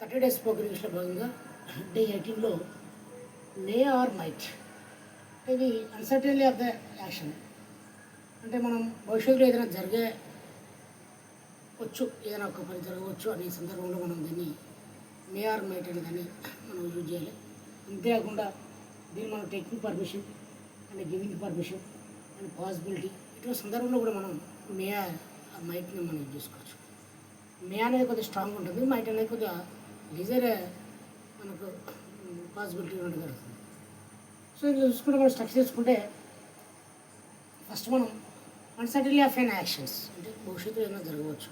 Saturday spoken ఇంగ్లీష్లో భాగంగా day 18లో May or might ఇది అన్సర్టన్లీ ఆఫ్ ద యాక్షన్ అంటే మనం భవిష్యత్తులో ఏదైనా జరగవచ్చు ఏదైనా ఒక పని జరగవచ్చు అనే సందర్భంలో మనం దీన్ని మే ఆర్ మైట్ అనే దాన్ని మనం యూజ్ చేయాలి. అంతేకాకుండా దీన్ని మనం taking permission and giving permission and possibility ఇటువంటి సందర్భంలో కూడా మనం మే ఆర్ మైట్ని మనం యూజ్ చేసుకోవచ్చు. మే అనేది కొద్దిగా స్ట్రాంగ్ ఉంటుంది, మైట్ అనేది కొద్దిగా లీజర్ మనకు పాసిబిలిటీ ఉండడం జరుగుతుంది. సో ఇది చూసుకుంటే మనం స్ట్రక్చర్ చేసుకుంటే ఫస్ట్ మనం అన్సర్టన్లీ ఆఫ్ ఎన్ యాక్షన్స్ అంటే భవిష్యత్తులో ఏమైనా జరగవచ్చు.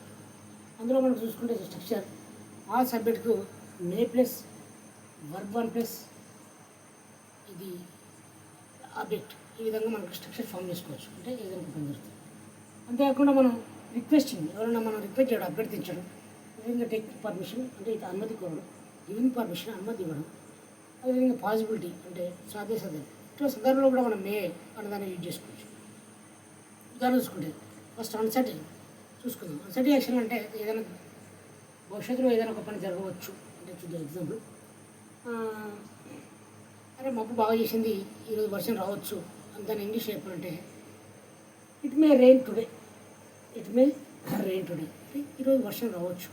అందులో మనం చూసుకుంటే స్ట్రక్చర్ ఆల్ సబ్జెక్ట్కు మే ప్లస్ వర్బ్ వన్ ప్లస్ ఇది ఆబ్జెక్ట్ ఈ విధంగా మనకు స్ట్రక్చర్ ఫామ్ చేసుకోవచ్చు. అంటే ఏదైనా పని జరుగుతుంది. అంతేకాకుండా మనం రిక్వెస్టింగ్ ఎవరైనా మనం రిక్వెస్ట్ చేయడం అభ్యర్థించడం, అదేవిధంగా టేకింగ్ పర్మిషన్ అంటే ఇది అనుమతి కోరడం, గివింగ్ పర్మిషన్ అనుమతి ఇవ్వడం, అదేవిధంగా పాసిబిలిటీ అంటే సాధ్యం ఇటువంటి సందర్భంలో కూడా మనం మే అనే దాన్ని యూజ్ చేసుకోవచ్చు. ఉదాహరణ చూసుకుంటే ఫస్ట్ అన్సర్టన్ చూసుకుందాం. అన్సర్టన్ యాక్షన్ అంటే ఏదైనా భవిష్యత్తులో ఏదైనా ఒక పని జరగవచ్చు అంటే చూద్దాం. ఎగ్జాంపుల్, అరే మబ్బు బాగా చేసింది ఈరోజు వర్షం రావచ్చు అని దాన్ని ఇంగ్లీష్ చెప్పాలంటే it may rain today. It may rain today అంటే ఈరోజు వర్షం రావచ్చు.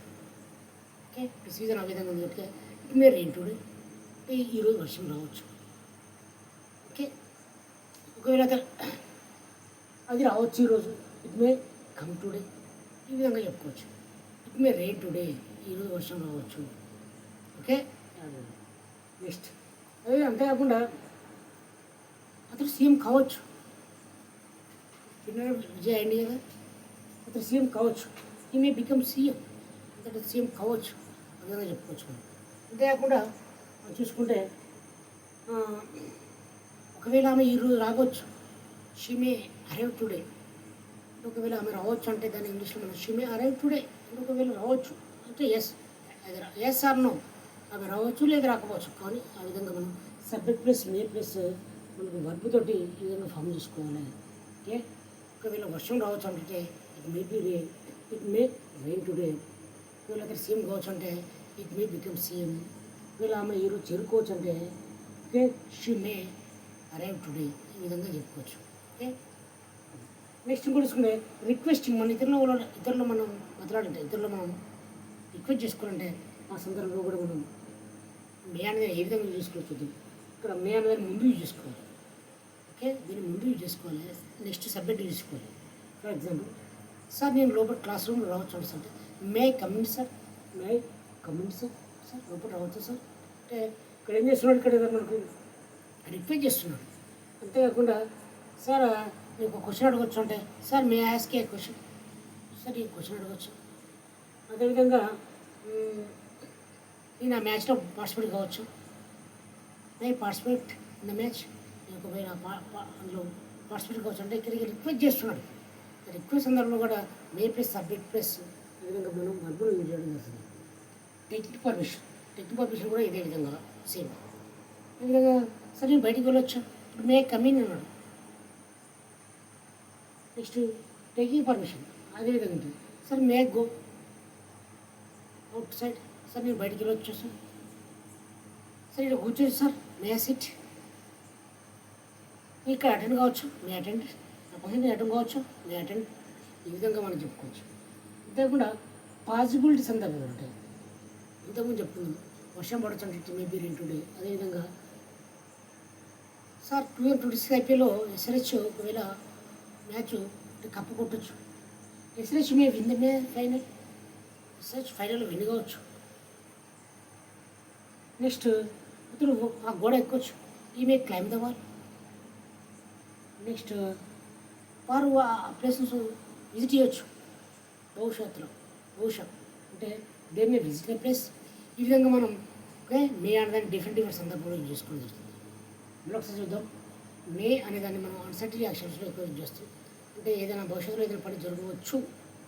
ఓకే, సీజన్ ఆ విధంగా ఉంది okay. It may rain today అంటే ఈరోజు వర్షం రావచ్చు. ఓకే, ఒకవేళ అది రావచ్చు ఈరోజు, ఇట్ మే కమ్ టుడే ఈ విధంగా చెప్పుకోవచ్చు. ఇట్ మే రెయిన్ టుడే ఈరోజు వర్షం రావచ్చు. ఓకే, నెక్స్ట్ అదే అంతేకాకుండా అతను సీఎం కావచ్చు. విజయ్ అయింది కదా, అతను సీఎం కావచ్చు. ఈ మే బికమ్ సీఎం అంటే సీఎం కావచ్చు ఆ విధంగా చెప్పుకోవచ్చు మనం. అంతేకాకుండా చూసుకుంటే ఒకవేళ ఆమె ఈరోజు రావచ్చు, షీ మే అరైవ్ టుడే. ఒకవేళ ఆమె రావచ్చు అంటే దాని ఇంగ్లీష్లో మనం షీ మే అరైవ్ టుడే. ఒకవేళ రావచ్చు అంటే ఎస్ ఆర్ నో, ఆమె రావచ్చు లేదా రాకపోవచ్చు. కానీ ఆ విధంగా మనం సబ్జెక్ట్ ప్లస్ మే ప్లస్ మనకు వర్బ్ తోటి ఈ విధంగా ఫామ్ చేసుకోవాలి. ఓకే, ఒకవేళ వర్షం రావచ్చు అంటే it may be rain, it may rain today. ఒకవేళ అక్కడ సీఎం కావచ్చు అంటే ఇట్ మే బికమ్ సీఎం. ఒకవేళ ఆమె ఈరోజు చేరుకోవచ్చు అంటే okay she may arrive today ఈ విధంగా చెప్పుకోవచ్చు. ఓకే, నెక్స్ట్ ఇంకోటి చూసుకుంటే రిక్వెస్టింగ్. మన ఇతరులు మనం మాట్లాడంటే ఇతరులు మనం రిక్వెస్ట్ చేసుకోవాలంటే ఆ సందర్భంలో కూడా మనం మే అనేది ఏ విధంగా యూజ్ చేసుకోవచ్చు. ఇక్కడ మే అనేది ముందు యూజ్ చేసుకోవాలి. ఓకే, దీన్ని ముందు యూజ్ చేసుకోవాలి. నెక్స్ట్ సబ్జెక్ట్ యూజ్ చేసుకోవాలి. ఫర్ ఎగ్జాంపుల్, సార్ నేను లోపల క్లాస్ రూమ్లో రావచ్చు అంటే may coming sir, may coming sir, sir లోపల రావచ్చు సార్ అంటే ఇక్కడ ఏం చేస్తున్నాడు, ఇక్కడ మనకు రిక్వెస్ట్ చేస్తున్నాడు. అంతేకాకుండా సార్ మీకు ఒక క్వశ్చన్ అడగచ్చు అంటే sir may ask a question, sir ఈ క్వశ్చన్ అడగచ్చు. అదేవిధంగా నేను ఆ మ్యాచ్లో పార్టిసిపేట్ కావచ్చు, మే పార్టిసిపేట్ ఇన్ ద మ్యాచ్. నేను ఒకవేళ అందులో పార్టిసిపేట్ కావచ్చు అంటే ఇక్కడికి రిక్వెస్ట్ చేస్తున్నాడు. రిక్వెస్ట్ సందర్భంలో కూడా మే ప్లస్ సబ్జెక్ట్ ప్లస్ ఈ విధంగా మనం వర్బులు యూజ్ చేయడం జరుగుతుంది. టేకింగ్ పర్మిషన్ కూడా ఇదే విధంగా సేమ్. ఈ విధంగా సరే నేను బయటికి వెళ్ళొచ్చు, ఇప్పుడు మే కమిన్ అన్నాడు. నెక్స్ట్ టేకింగ్ పర్మిషన్ అదేవిధంగా ఉంటుంది. Sir may go out side, sir నేను బయటికి వెళ్ళొచ్చు సార్. సార్ ఇక్కడ కూర్చోచ్చు సార్, మే సిట్. ఇక్కడ అటెండ్ కావచ్చు, మే అటెండ్. నేను అటెండ్ కావచ్చు, మే అటెండ్. ఈ విధంగా మనం చెప్పుకోవచ్చు. అంతేకాకుండా పాసిబిలిటీ సందర్భాలు ఉంటాయి. ఇంతకుముందు చెప్పుకుందాం, వర్షం పడవచ్చు అంటే మేబీ రెయిన్ టుడే. అదేవిధంగా సార్ 2026 ఐపీఎల్లో ఎస్ఆర్హెచ్ ఒకవేళ మ్యాచ్ కప్పు కొట్టచ్చు. SRH may win the May final, SRH ఫైనల్లో విన్ కావచ్చు. నెక్స్ట్ అతను ఆ గోడ ఎక్కొచ్చు, ఈ మే క్లైమ్ ద వాల్. నెక్స్ట్ వారు ఆ ప్లేసెస్ విజిట్ చేయొచ్చు భవిష్యత్తులో. అంటే they may visit the place. ఈ విధంగా మనం ఓకే మే అనేదాన్ని డిఫరెంట్ సందర్భంలో యూజ్ చేసుకోవడం జరుగుతుంది. మళ్ళీ ఒకసారి చూద్దాం. మే అనేదాన్ని మనం అన్సర్టన్ యాక్షన్స్లో ఎక్కువ యూజ్ చేస్తాం. అంటే ఏదైనా భవిష్యత్తులో ఏదైనా పని జరగవచ్చు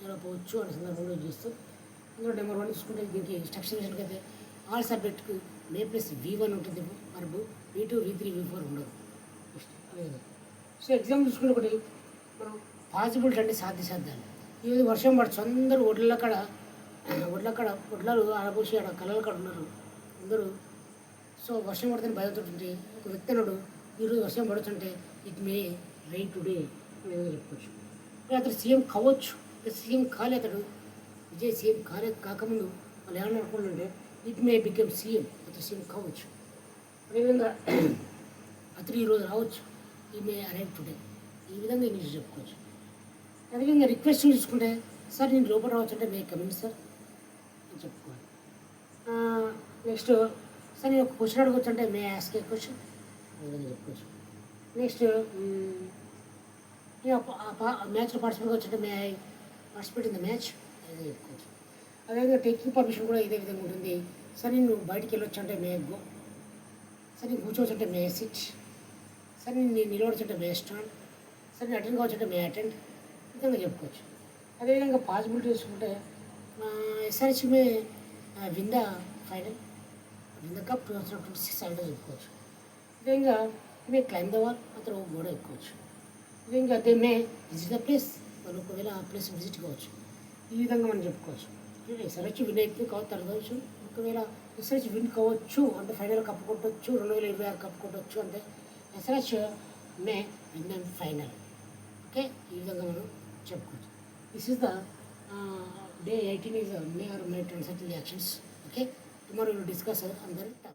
జరగవచ్చు అనే సందర్భంలో యూజ్ చేస్తాం. అందులో నెంబర్ 1 చూసుకుంటే దీనికి స్ట్రక్చర్ అయితే ఆల్ సబ్జెక్ట్కు మే ప్లస్ V1 ఉంటుంది, వర్బ్ V2 V3 V4 ఉండదు. అదే సో ఎగ్జాంపుల్ చూసుకుంటే ఒకటి మనం పాసిబిలిటీ అంటే సాధ్యాలు. ఈరోజు వర్షం పడచ్చు, అందరూ ఓట్ల కాడ వడ్లాలు ఆడబోసి ఆడ కళ్ళల కాడ ఉన్నారు అందరూ. సో వర్షం పడుతుంది భయంతో ఉంటుంది. ఒక వ్యక్తి అన్నాడు, ఈరోజు వర్షం పడుతుంటే ఇట్ మే రైన్ టుడే అని చెప్పుకోవచ్చు. అతడు సీఎం కావచ్చు, సీఎం కాలే అతడు. విజయ్ సీఎం కాకముందు వాళ్ళు ఏమన్నా అనుకుంటుంటే ఇట్ మే బికమ్ సీఎం, అతడు సీఎం కావచ్చు. అదేవిధంగా అతడు ఈరోజు రావచ్చు, ఈ మే అరైవ్ టుడే, ఈ విధంగా ఇంగ్లీష్ చెప్పుకోవచ్చు. అదేవిధంగా రిక్వెస్ట్ చూసుకుంటే, సార్ నేను లోపల రావచ్చు అంటే మే కమింగ్ సార్ అని చెప్పుకోవాలి. నెక్స్ట్ సార్ నేను ఒక క్వశ్చన్ అడగవచ్చు అంటే మే ఆస్క్ ఏ క్వశ్చన్, ఈ విధంగా చెప్పుకోవచ్చు. నెక్స్ట్ నేను మ్యాచ్లో పార్టిసిపేట్ కావచ్చు అంటే may I participate in the match, అదే చెప్పుకోవచ్చు. అదేవిధంగా టేకింగ్ పర్మిషన్ కూడా ఇదే విధంగా ఉంటుంది. సార్ నేను బయటికి వెళ్ళొచ్చు అంటే మే గో, సార్ నేను కూర్చోవచ్చు అంటే మే సిట్, సార్ నేను నిలవచ్చు అంటే మే స్టాండ్, సార్ నేను అటెండ్ కావచ్చు అంటే మే అటెండ్, ఈ విధంగా చెప్పుకోవచ్చు. అదేవిధంగా పాసిబిలిటీ చూసుకుంటే SRH may win the final, win the cup 2026 అంటే చెప్పుకోవచ్చు. అదేవిధంగా మే క్లైమ్ ద వాల్, అతను గోడ ఎక్కువచ్చు. అదేవిధంగా they may visit the place, వాళ్ళు ఒకవేళ ఆ ప్లేస్ విజిట్ కావచ్చు. ఈ విధంగా మనం చెప్పుకోవచ్చు. ఎస్ఆర్హెచ్ విన్ అయితే కావచ్చు, ఒకవేళ ఎస్ఆర్హెచ్ విన్ కావచ్చు అంటే ఫైనల్ కప్పు కొట్టవచ్చు, 2026 కప్పు కొట్టవచ్చు అంటే SRH may win the final. Okay, ఈ విధంగా మనం చెప్పుకోవచ్చు. This is the day 18 is May or May transaction reactions. Okay, tomorrow we will discuss on that.